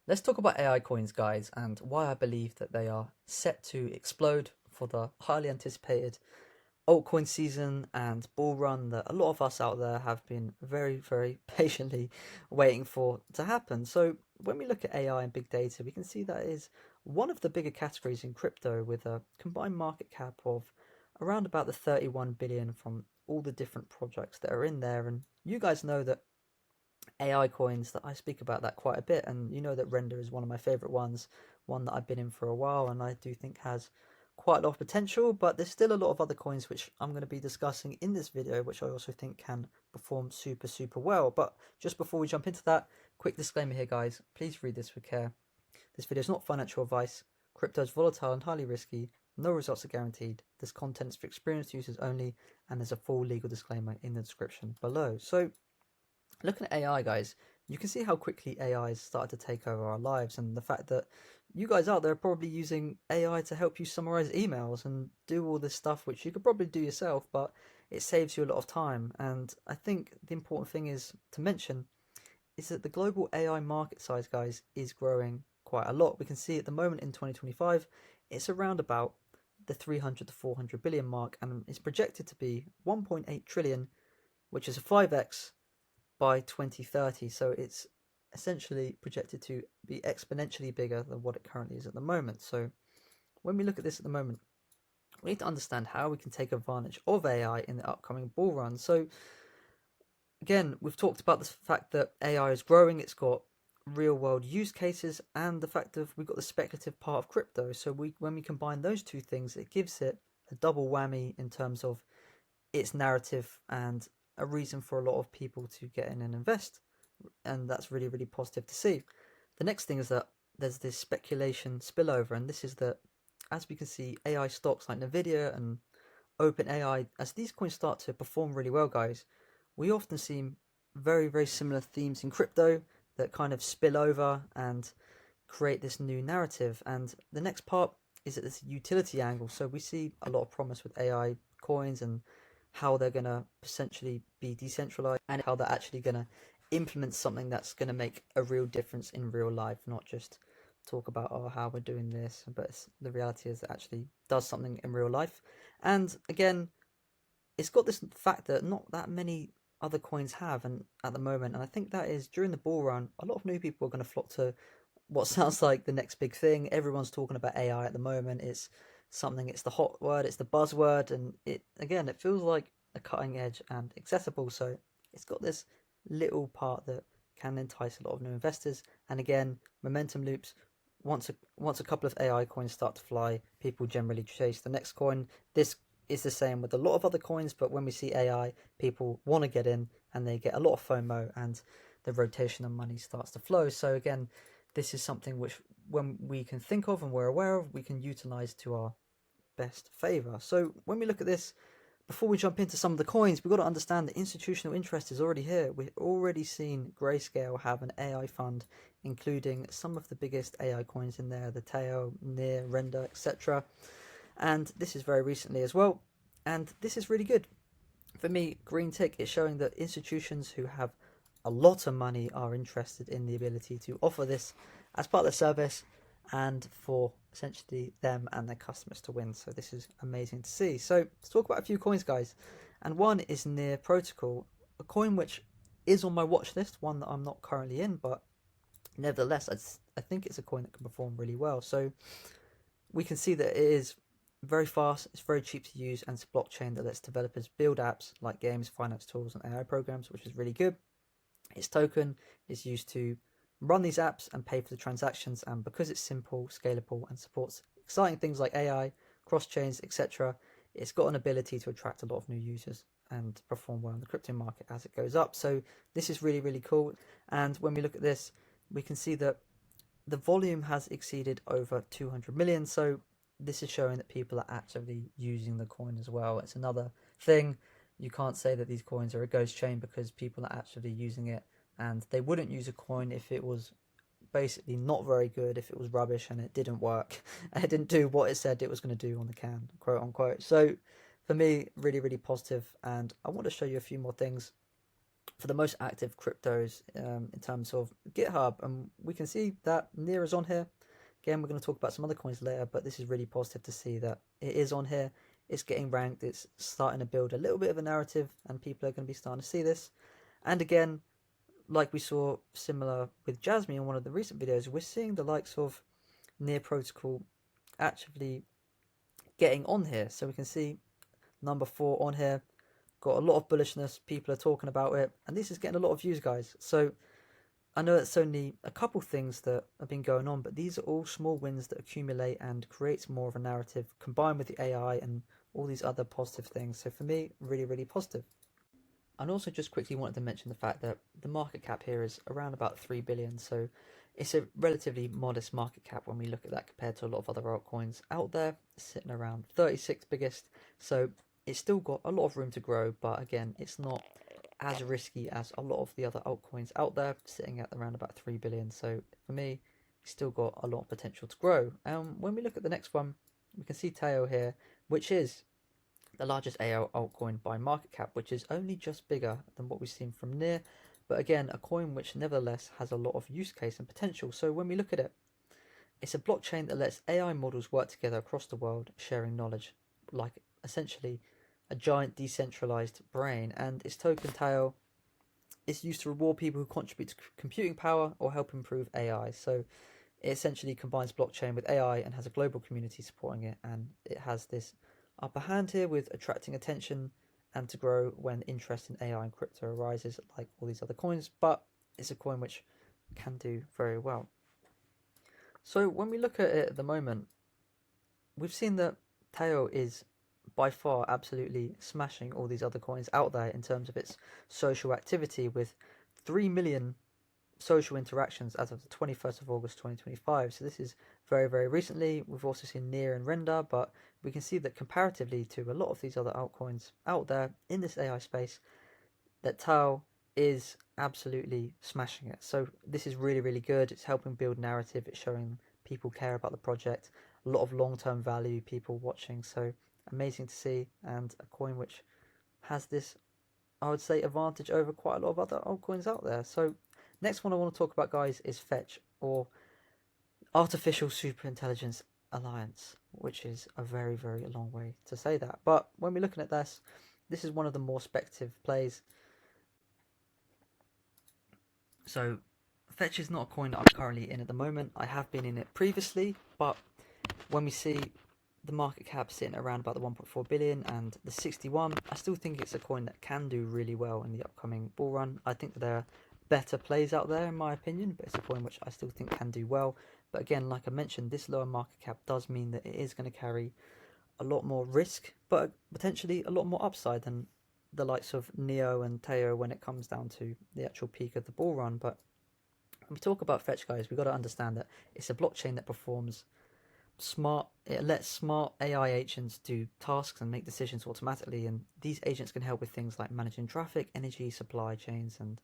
Let's talk about AI coins, guys, and why I believe that they are set to explode for the highly anticipated altcoin season and bull run that a lot of us out there have been very, very patiently waiting for to happen. So, when we look at AI and big data, we can see that is one of the bigger categories in crypto with a combined market cap of around about the 31 billion from all the different projects that are in there. And you guys know that AI coins that I speak about that quite a bit, and you know that Render is one of my favorite ones, one that I've been in for a while, and I do think has quite a lot of potential. But there's still a lot of other coins which I'm going to be discussing in this video, which I also think can perform super well. But just before we jump into that, quick disclaimer here, guys. Please read this with care. This video is not financial advice. Crypto is volatile and highly risky. No results are guaranteed. This content is for experienced users only, and there's a full legal disclaimer in the description below. So looking at AI, guys, you can see how quickly AI has started to take over our lives, and the fact that you guys out there are probably using AI to help you summarize emails and do all this stuff, which you could probably do yourself, but it saves you a lot of time. And I think the important thing is to mention is that the global AI market size, guys, is growing quite a lot. We can see at the moment in 2025, it's around about the 300 to 400 billion mark, and it's projected to be 1.8 trillion, which is a 5x by 2030. So it's essentially projected to be exponentially bigger than what it currently is at the moment. So when we look at this at the moment, we need to understand how we can take advantage of AI in the upcoming bull run. So again, we've talked about the fact that AI is growing, it's got real world use cases, and the fact that we've got the speculative part of crypto. So when we combine those two things, it gives it a double whammy in terms of its narrative and a reason for a lot of people to get in and invest, and that's really positive to see. The next thing is that there's this speculation spillover, and this is that as we can see, AI stocks like Nvidia and OpenAI, as these coins start to perform really well, guys, we often see very similar themes in crypto that kind of spill over and create this new narrative. And the next part is at this utility angle. So we see a lot of promise with AI coins and how they're going to essentially be decentralized and how they're actually going to implement something that's going to make a real difference in real life, not just talk about how we're doing this, but the reality is it actually does something in real life. And again, it's got this fact that not that many other coins have and at the moment, and I think that is during the bull run a lot of new people are going to flock to what sounds like the next big thing. Everyone's talking about AI at the moment. It's the hot word, it's the buzzword, and it feels like a cutting edge and accessible. So it's got this little part that can entice a lot of new investors. And again, momentum loops. Once a couple of AI coins start to fly, people generally chase the next coin. This is the same with a lot of other coins, but when we see AI, people want to get in and they get a lot of FOMO and the rotation of money starts to flow. So again, this is something which when we can think of and we're aware of, we can utilize to our best favor. So when we look at this, before we jump into some of the coins, we've got to understand that institutional interest is already here. We've already seen Grayscale have an AI fund, including some of the biggest AI coins in there, the Teo, Near, Render, etc. And this is very recently as well. And this is really good. For me, green tick is showing that institutions who have a lot of money are interested in the ability to offer this as part of the service and for essentially them and their customers to win. So this is amazing to see. So let's talk about a few coins, guys. And one is Near Protocol, a coin which is on my watch list, one that I'm not currently in, but nevertheless, I think it's a coin that can perform really well. So we can see that it is very fast, it's very cheap to use, and it's a blockchain that lets developers build apps like games, finance tools, and AI programs, which is really good. Its token is used to run these apps and pay for the transactions, and because it's simple, scalable, and supports exciting things like AI, cross chains, etc., it's got an ability to attract a lot of new users and perform well in the crypto market as it goes up. So this is really cool. And when we look at this, we can see that the volume has exceeded over 200 million. So this is showing that people are actively using the coin as well. It's another thing. You can't say that these coins are a ghost chain because people are actually using it, and they wouldn't use a coin if it was basically not very good, if it was rubbish and it didn't work. It didn't do what it said it was going to do on the can, quote unquote. So for me, really positive, and I want to show you a few more things for the most active cryptos in terms of GitHub, and we can see that Near is on here. Again, we're going to talk about some other coins later, but this is really positive to see that it is on here. It's getting ranked. It's starting to build a little bit of a narrative, and people are going to be starting to see this. And again, like we saw similar with Jasmine in one of the recent videos, we're seeing the likes of Near Protocol actually getting on here. So we can see number 4 on here, got a lot of bullishness, people are talking about it, and this is getting a lot of views, guys. So I know it's only a couple things that have been going on, but these are all small wins that accumulate and creates more of a narrative combined with the AI and all these other positive things. So for me, really, really positive. And also just quickly wanted to mention the fact that the market cap here is around about 3 billion. So it's a relatively modest market cap when we look at that compared to a lot of other altcoins out there, sitting around 36 biggest. So it's still got a lot of room to grow, but again, it's not as risky as a lot of the other altcoins out there, sitting at around about 3 billion. So for me, it's still got a lot of potential to grow. When we look at the next one, we can see Teo here, which is the largest AI altcoin by market cap, which is only just bigger than what we've seen from Near, but again, a coin which nevertheless has a lot of use case and potential. So when we look at it, it's a blockchain that lets AI models work together across the world, sharing knowledge, like essentially a giant decentralized brain. And its token tail is used to reward people who contribute to computing power or help improve AI. So it essentially combines blockchain with AI and has a global community supporting it, and it has this upper hand here with attracting attention and to grow when interest in AI and crypto arises, like all these other coins, but it's a coin which can do very well. So when we look at it at the moment, we've seen that Teo is by far absolutely smashing all these other coins out there in terms of its social activity, with 3 million social interactions as of the 21st of August 2025. So this is very, very recently. We've also seen Near and Render, but we can see that comparatively to a lot of these other altcoins out there in this AI space, that Tao is absolutely smashing it. So this is really, really good. It's helping build narrative. It's showing people care about the project. A lot of long-term value, people watching. So amazing to see, and a coin which has this, I would say, advantage over quite a lot of other altcoins out there. So next one I want to talk about, guys, is Fetch, or Artificial Superintelligence Alliance, which is a very, very long way to say that. But when we're looking at this, this is one of the more speculative plays. So Fetch is not a coin that I'm currently in at the moment. I have been in it previously, but when we see the market cap sitting around about the 1.4 billion and the 61, I still think it's a coin that can do really well in the upcoming bull run. I think that there are better plays out there in my opinion, but it's a coin which I still think can do well. But again, like I mentioned, this lower market cap does mean that it is going to carry a lot more risk, but potentially a lot more upside than the likes of Neo and Teo when it comes down to the actual peak of the bull run. But when we talk about Fetch, guys, we've got to understand that it's a blockchain that performs it lets smart AI agents do tasks and make decisions automatically, and these agents can help with things like managing traffic, energy, supply chains, and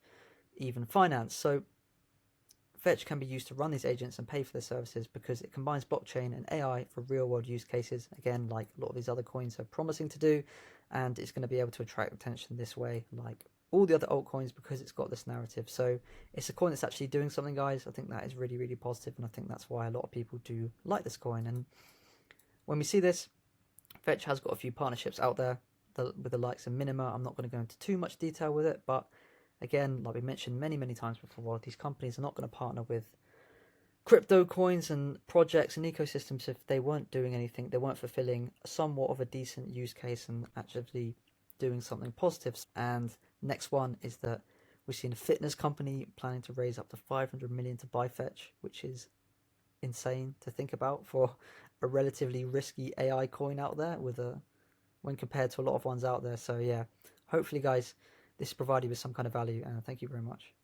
even finance. So Fetch can be used to run these agents and pay for their services because it combines blockchain and AI for real-world use cases, again, like a lot of these other coins are promising to do, and it's going to be able to attract attention this way, like all the other altcoins, because it's got this narrative. So it's a coin that's actually doing something, guys. I think that is really, really positive, and I think that's why a lot of people do like this coin. And when we see this, Fetch has got a few partnerships out there with the likes of Minima. I'm not going to go into too much detail with it, but again, like we mentioned many, many times before, these companies are not going to partner with crypto coins and projects and ecosystems if they weren't doing anything, they weren't fulfilling somewhat of a decent use case and actually doing something positive. And next one is that we've seen a fitness company planning to raise up to 500 million to buy Fetch, which is insane to think about for a relatively risky AI coin out there when compared to a lot of ones out there. So yeah, hopefully, guys, this provided you with some kind of value, and thank you very much.